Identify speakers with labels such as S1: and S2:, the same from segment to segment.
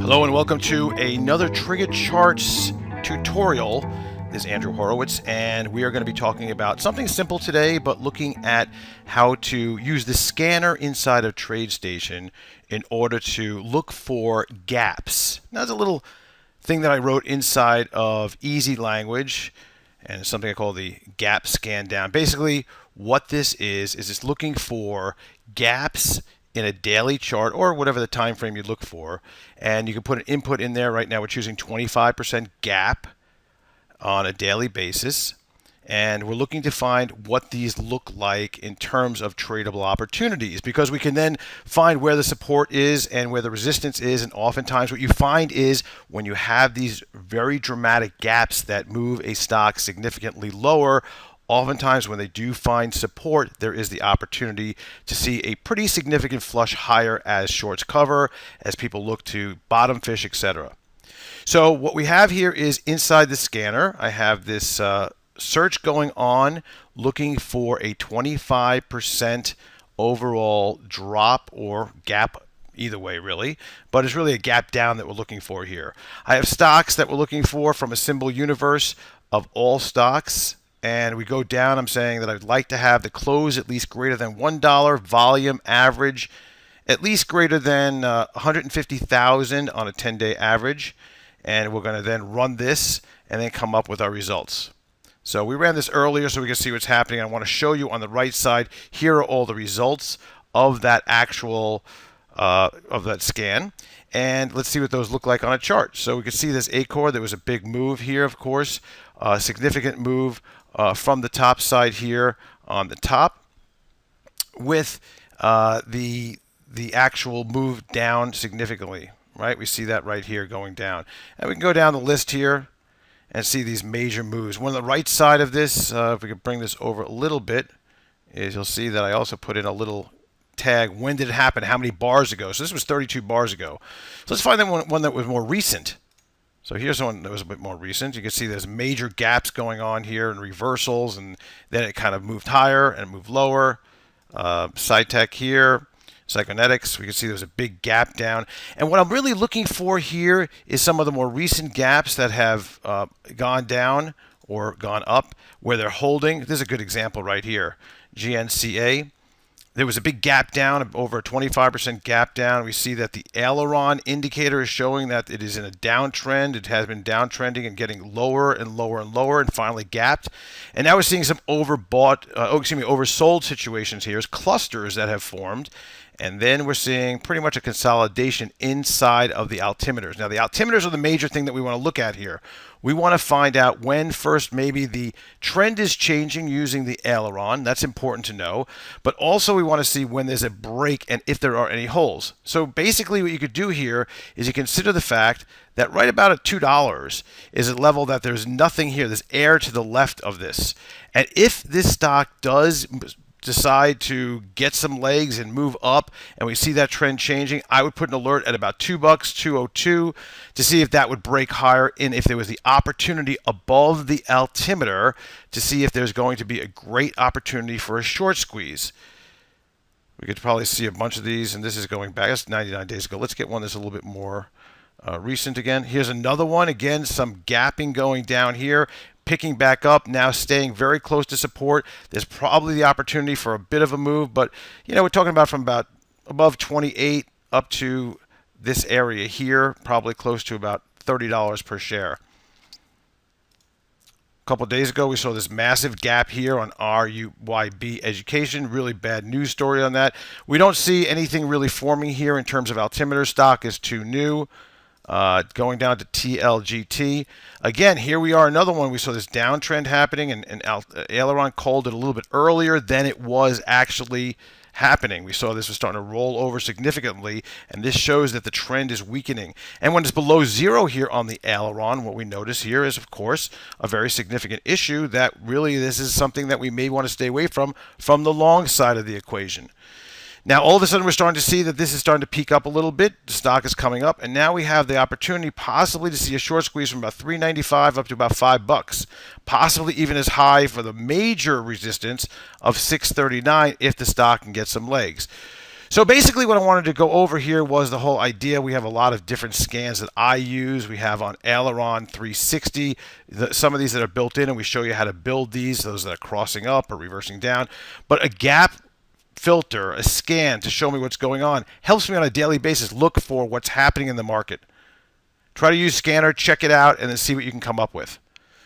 S1: Hello and welcome to another TriggerCharts tutorial. This is Andrew Horowitz, and we are going to be talking about something simple today, but looking at how to use the scanner inside of TradeStation in order to look for gaps. Now, there's a little thing that I wrote inside of easy language, and it's something I call the gap scan down. Basically, what this is it's looking for gaps in a daily chart or whatever the time frame you look for, and you can put an input in there. Right now we're choosing 25% gap on a daily basis, and we're looking to find what these look like in terms of tradable opportunities, because we can then find where the support is and where the resistance is. And oftentimes what you find is when you have these very dramatic gaps that move a stock significantly lower, oftentimes when they do find support, there is the opportunity to see a pretty significant flush higher as shorts cover, as people look to bottom fish, etc. So what we have here is inside the scanner, I have this search going on looking for a 25% overall drop or gap, either way really, but it's really a gap down that we're looking for here. I have stocks that we're looking for from a symbol universe of all stocks. And we go down, I'm saying that I'd like to have the close at least greater than $1, volume average at least greater than 150,000 on a 10-day average. And we're going to then run this and then come up with our results. So we ran this earlier so we can see what's happening. I want to show you on the right side, here are all the results of that actual, of that scan. And let's see what those look like on a chart. So we can see this A-core, there was a big move here, of course, a significant move from the top side here on the top, with the actual move down significantly, right? We see that right here going down. And we can go down the list here and see these major moves. One on the right side of this, if we could bring this over a little bit, is you'll see that I also put in a little tag. When did it happen? How many bars ago? So this was 32 bars ago. So let's find one that was more recent. So here's one that was a bit more recent. You can see there's major gaps going on here and reversals, and then it kind of moved higher and moved lower. SciTech here, Psychonetics, we can see there's a big gap down. And what I'm really looking for here is some of the more recent gaps that have gone down or gone up where they're holding. This is a good example right here. GNCA. There was a big gap down, over a 25% gap down. We see that the aileron indicator is showing that it is in a downtrend. It has been downtrending and getting lower and lower and lower, and finally gapped. And now we're seeing some oversold situations here, clusters that have formed. And then we're seeing pretty much a consolidation inside of the altimeters. Now, the altimeters are the major thing that we want to look at here. We want to find out when first maybe the trend is changing using the aileron. That's important to know. But also we want to see when there's a break and if there are any holes. So basically what you could do here is you consider the fact that right about at $2 is a level that there's nothing here. There's air to the left of this. And if this stock does decide to get some legs and move up, and we see that trend changing, I would put an alert at about $2, 202, to see if that would break higher, and if there was the opportunity above the altimeter to see if there's going to be a great opportunity for a short squeeze. We could probably see a bunch of these, and this is going back, that's 99 days ago. Let's get one that's a little bit more recent again. Here's another one. Again, some gapping going down here, picking back up, now staying very close to support. There's probably the opportunity for a bit of a move, but we're talking about from about above 28 up to this area here, probably close to about $30 per share. A couple of days ago, we saw this massive gap here on RUYB Education. Really bad news story on that. We don't see anything really forming here in terms of altimeter. Stock is too new. Going down to TLGT. Again, here we are, another one. We saw this downtrend happening, and aileron called it a little bit earlier than it was actually happening. We saw this was starting to roll over significantly, and this shows that the trend is weakening. And when it's below zero here on the aileron, what we notice here is, of course, a very significant issue that really this is something that we may want to stay away from the long side of the equation. Now, all of a sudden, we're starting to see that this is starting to peak up a little bit. The stock is coming up, and now we have the opportunity possibly to see a short squeeze from about $3.95 up to about $5, possibly even as high for the major resistance of $6.39 if the stock can get some legs. So basically what I wanted to go over here was the whole idea. We have a lot of different scans that I use. We have on Aileron 360, some of these that are built in, and we show you how to build these, those that are crossing up or reversing down. But a gap filter, a scan to show me what's going on, helps me on a daily basis look for what's happening in the market. Try to use Scanner, check it out, and then see what you can come up with.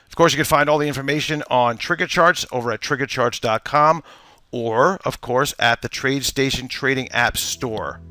S1: Of course, you can find all the information on TriggerCharts over at TriggerCharts.com or, of course, at the TradeStation Trading App Store.